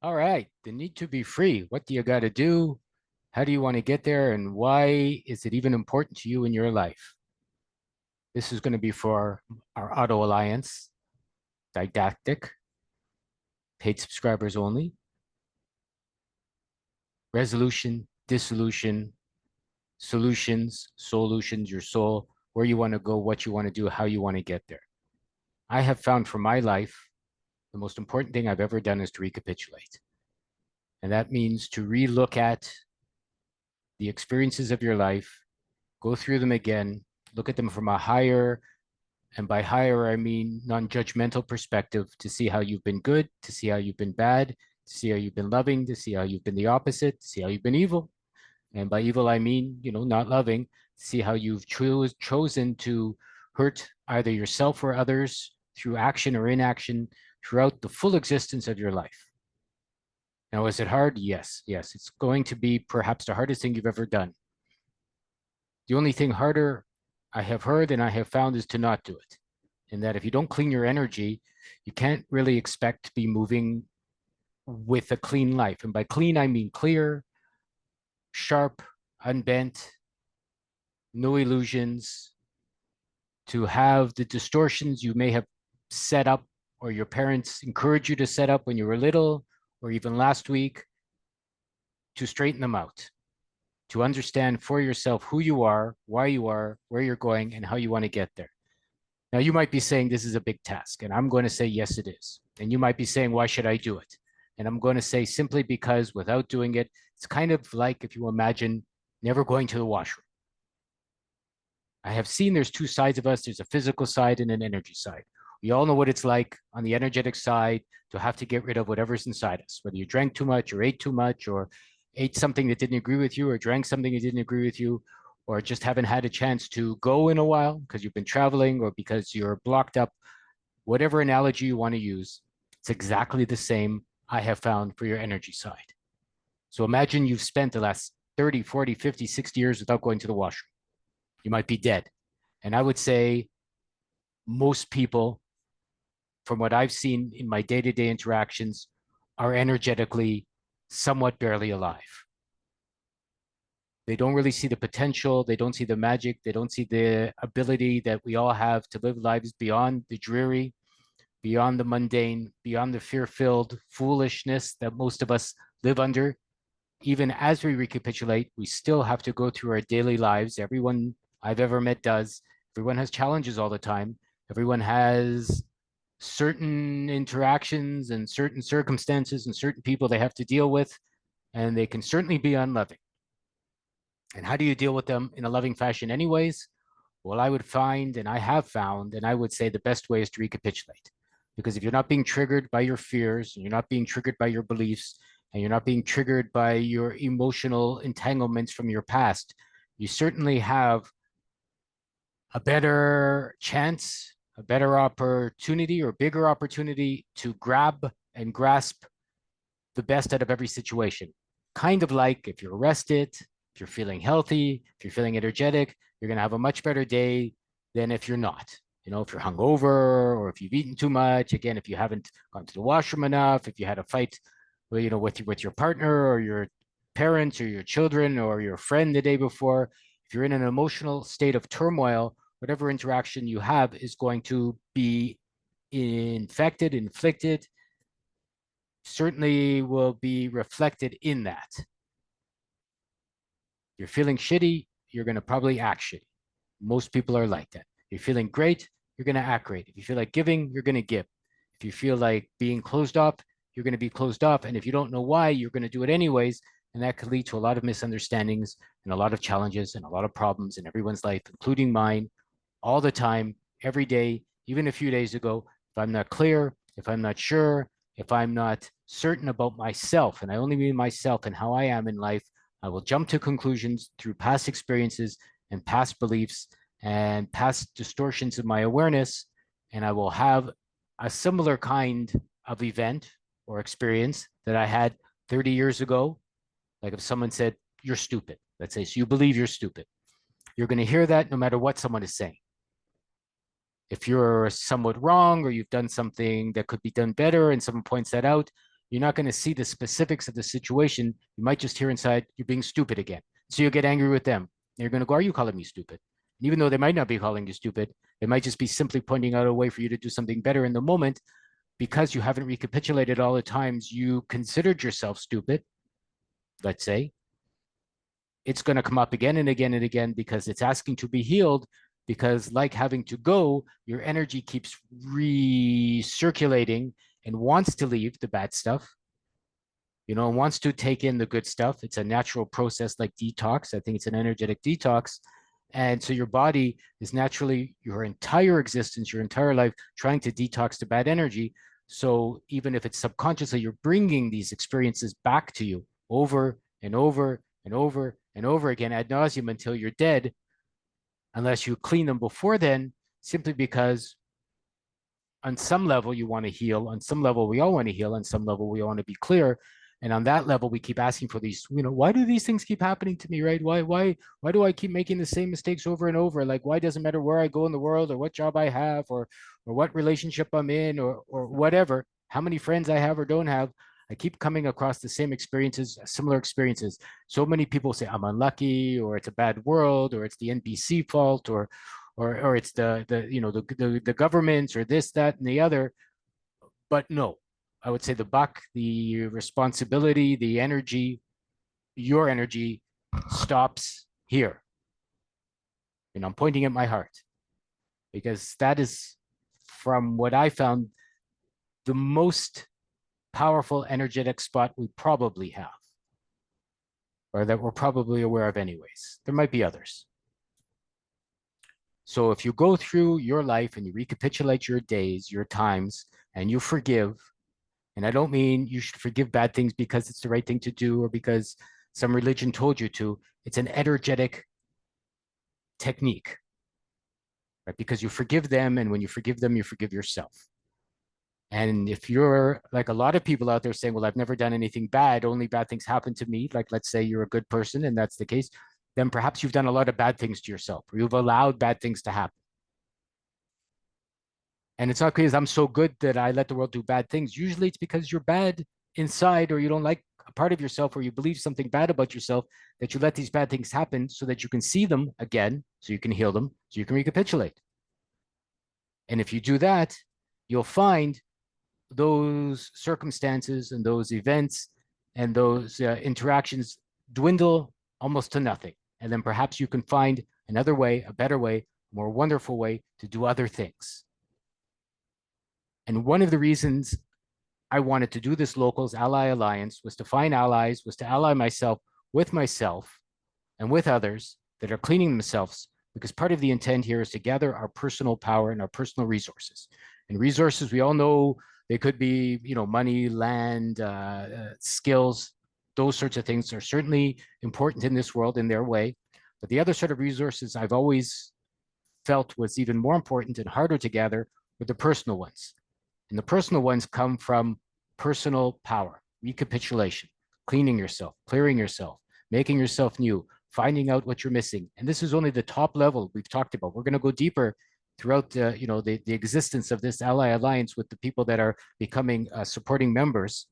All right, the need to be free. What do you got to do? How do you want to get there? And why is it even important to you in your life? This is going to be for our Auto Alliance, didactic, paid subscribers only, resolution, dissolution, solutions, your soul, where you want to go, what you want to do, how you want to get there. I have found for my life, the most important thing I've ever done is to recapitulate. And that means to relook at the experiences of your life, go through them again, look at them from a higher, and by higher, I mean non-judgmental perspective, to see how you've been good, to see how you've been bad, to see how you've been loving, to see how you've been the opposite, to see how you've been evil. And by evil, I mean, not loving, to see how you've chosen to hurt either yourself or others through action or inaction throughout the full existence of your life. Now, is it hard? Yes, yes. It's going to be perhaps the hardest thing you've ever done. The only thing harder I have heard and I have found is to not do it. And that if you don't clean your energy, you can't really expect to be moving with a clean life. And by clean, I mean clear, sharp, unbent, no illusions, to have the distortions you may have set up or your parents encouraged you to set up when you were little or even last week, to straighten them out, to understand for yourself who you are, why you are, where you're going, and how you want to get there. Now, you might be saying this is a big task, and I'm going to say, yes, it is. And you might be saying, why should I do it? And I'm going to say simply because without doing it, it's kind of like if you imagine never going to the washroom. I have seen there's two sides of us. There's a physical side and an energy side. We all know what it's like on the energetic side to have to get rid of whatever's inside us, whether you drank too much or ate something that didn't agree with you or drank something that didn't agree with you, or just haven't had a chance to go in a while because you've been traveling or because you're blocked up. Whatever analogy you want to use, it's exactly the same I have found for your energy side. So imagine you've spent the last 30, 40, 50, 60 years without going to the washroom. You might be dead. And I would say most people, from what I've seen in my day-to-day interactions, are energetically somewhat barely alive. They don't really see the potential. They don't see the magic. They don't see the ability that we all have to live lives beyond the dreary, beyond the mundane, beyond the fear-filled foolishness that most of us live under. Even as we recapitulate, we still have to go through our daily lives. Everyone I've ever met does. Everyone has challenges all the time. Everyone has certain interactions and certain circumstances and certain people they have to deal with, and they can certainly be unloving. And how do you deal with them in a loving fashion anyways? Well, I would find, and I have found, and I would say the best way is to recapitulate. Because if you're not being triggered by your fears, and you're not being triggered by your beliefs, and you're not being triggered by your emotional entanglements from your past, you certainly have a better chance, a better opportunity, or bigger opportunity to grab and grasp the best out of every situation. Kind of like if you're rested, if you're feeling healthy, if you're feeling energetic, you're going to have a much better day than if you're not. If you're hungover or if you've eaten too much, again, if you haven't gone to the washroom enough, if you had a fight, with your partner or your parents or your children or your friend the day before, if you're in an emotional state of turmoil, whatever interaction you have is going to be inflicted, certainly will be reflected in that. You're feeling shitty, you're going to probably act shitty. Most people are like that. You're feeling great, you're going to act great. If you feel like giving, you're going to give. If you feel like being closed off, you're going to be closed off. And if you don't know why, you're going to do it anyways. And that could lead to a lot of misunderstandings and a lot of challenges and a lot of problems in everyone's life, including mine, all the time, every day, even a few days ago. If I'm not clear, if I'm not sure, if I'm not certain about myself, and I only mean myself and how I am in life, I will jump to conclusions through past experiences and past beliefs and past distortions of my awareness, and I will have a similar kind of event or experience that I had 30 years ago. Like if someone said, you're stupid, let's say, so you believe you're stupid. You're going to hear that no matter what someone is saying. If you're somewhat wrong or you've done something that could be done better and someone points that out, you're not going to see the specifics of the situation. You might just hear inside, you're being stupid again. So you'll get angry with them. And you're going to go, are you calling me stupid? And even though they might not be calling you stupid, they might just be simply pointing out a way for you to do something better in the moment, because you haven't recapitulated all the times you considered yourself stupid, let's say. It's going to come up again and again and again because it's asking to be healed, because like having to go, your energy keeps recirculating and wants to leave the bad stuff, wants to take in the good stuff. It's a natural process like detox. I think it's an energetic detox. And so your body is naturally, your entire existence, your entire life, trying to detox the bad energy. So even if it's subconsciously, you're bringing these experiences back to you over and over and over and over again ad nauseum until you're dead, unless you clean them before then, simply because on some level you want to heal, on some level we all want to heal, on some level we all want to be clear. And on that level, we keep asking for these, why do these things keep happening to me, right? Why do I keep making the same mistakes over and over? Like, why doesn't matter where I go in the world or what job I have or what relationship I'm in or whatever, how many friends I have or don't have, I keep coming across the same experiences, similar experiences. So many people say I'm unlucky, or it's a bad world, or it's the NBC fault, or it's the governments, or this, that, and the other. But no, I would say the buck, the responsibility, the energy, your energy stops here. And I'm pointing at my heart, because that is, from what I found, the most powerful energetic spot we probably have, or that we're probably aware of anyways. There might be others. So if you go through your life and you recapitulate your days, your times, and you forgive, and I don't mean you should forgive bad things because it's the right thing to do or because some religion told you to. It's an energetic technique, right? Because you forgive them, and when you forgive them, you forgive yourself. And if you're like a lot of people out there saying, well, I've never done anything bad, only bad things happen to me, like let's say you're a good person and that's the case, then perhaps you've done a lot of bad things to yourself, or you've allowed bad things to happen. And it's not because I'm so good that I let the world do bad things. Usually it's because you're bad inside, or you don't like a part of yourself, or you believe something bad about yourself, that you let these bad things happen so that you can see them again, so you can heal them, so you can recapitulate. And if you do that, you'll find those circumstances and those events and those interactions dwindle almost to nothing. And then perhaps you can find another way, a better way, a more wonderful way to do other things. And one of the reasons I wanted to do this Locals Ally Alliance was to find allies, was to ally myself and with others that are cleaning themselves, because part of the intent here is to gather our personal power and our personal resources. And resources, we all know, they could be, money, land, skills. Those sorts of things are certainly important in this world in their way. But the other sort of resources I've always felt was even more important and harder to gather were the personal ones. And the personal ones come from personal power, recapitulation, cleaning yourself, clearing yourself, making yourself new, finding out what you're missing. And this is only the top level we've talked about. We're going to go deeper throughout the existence of this Ally Alliance with the people that are becoming supporting members,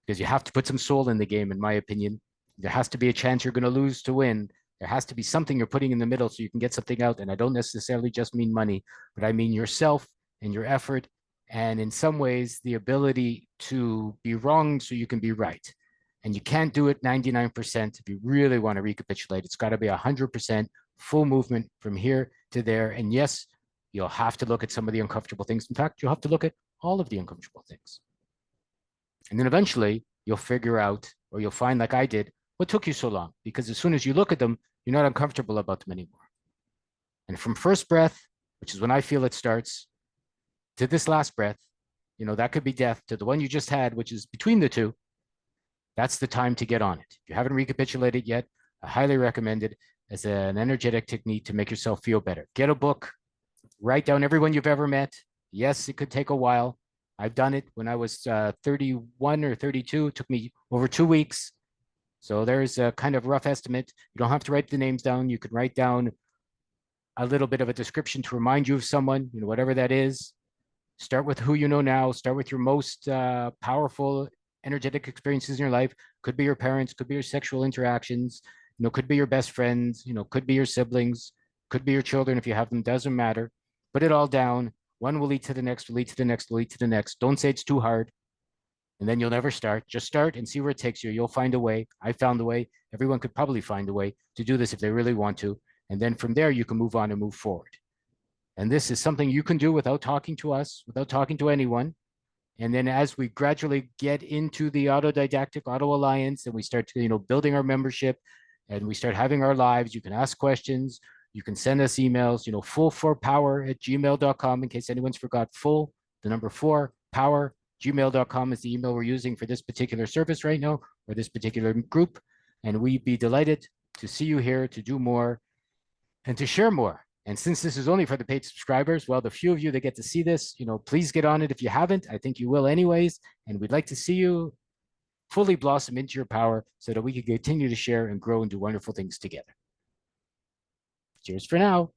because you have to put some soul in the game, in my opinion. There has to be a chance you're going to lose to win. There has to be something you're putting in the middle so you can get something out. And I don't necessarily just mean money, but I mean yourself and your effort, and in some ways the ability to be wrong so you can be right. And you can't do it 99% if you really want to recapitulate. It's got to be 100% full movement from here to there. And yes, you'll have to look at some of the uncomfortable things. In fact, you'll have to look at all of the uncomfortable things. And then eventually you'll figure out, or you'll find, like I did, what took you so long. Because as soon as you look at them, you're not uncomfortable about them anymore. And from first breath, which is when I feel it starts, to this last breath, that could be death, to the one you just had, which is between the two, that's the time to get on it. If you haven't recapitulated yet, I highly recommend it as an energetic technique to make yourself feel better. Get a book, write down everyone you've ever met. Yes, it could take a while. I've done it when I was 31 or 32. It took me over 2 weeks. So there's a kind of rough estimate. You don't have to write the names down. You can write down a little bit of a description to remind you of someone, whatever that is. Start with who you know now. Start with your most powerful, energetic experiences in your life. Could be your parents, could be your sexual interactions, could be your best friends, could be your siblings, could be your children if you have them, doesn't matter. Put it all down. One will lead to the next, will lead to the next, will lead to the next. Don't say it's too hard, and then you'll never start. Just start and see where it takes you. You'll find a way. I found a way. Everyone could probably find a way to do this if they really want to. And then from there, you can move on and move forward. And this is something you can do without talking to us, without talking to anyone. And then as we gradually get into the Autodidactic AutoAlliance and we start to, building our membership and we start having our lives, you can ask questions, you can send us emails, full4power@gmail.com in case anyone's forgot. Full, the number 4, power@gmail.com is the email we're using for this particular service right now, or this particular group. And we'd be delighted to see you here, to do more, and to share more. And since this is only for the paid subscribers, well, the few of you that get to see this, please get on it if you haven't. I think you will anyways. And we'd like to see you fully blossom into your power so that we can continue to share and grow and do wonderful things together. Cheers for now.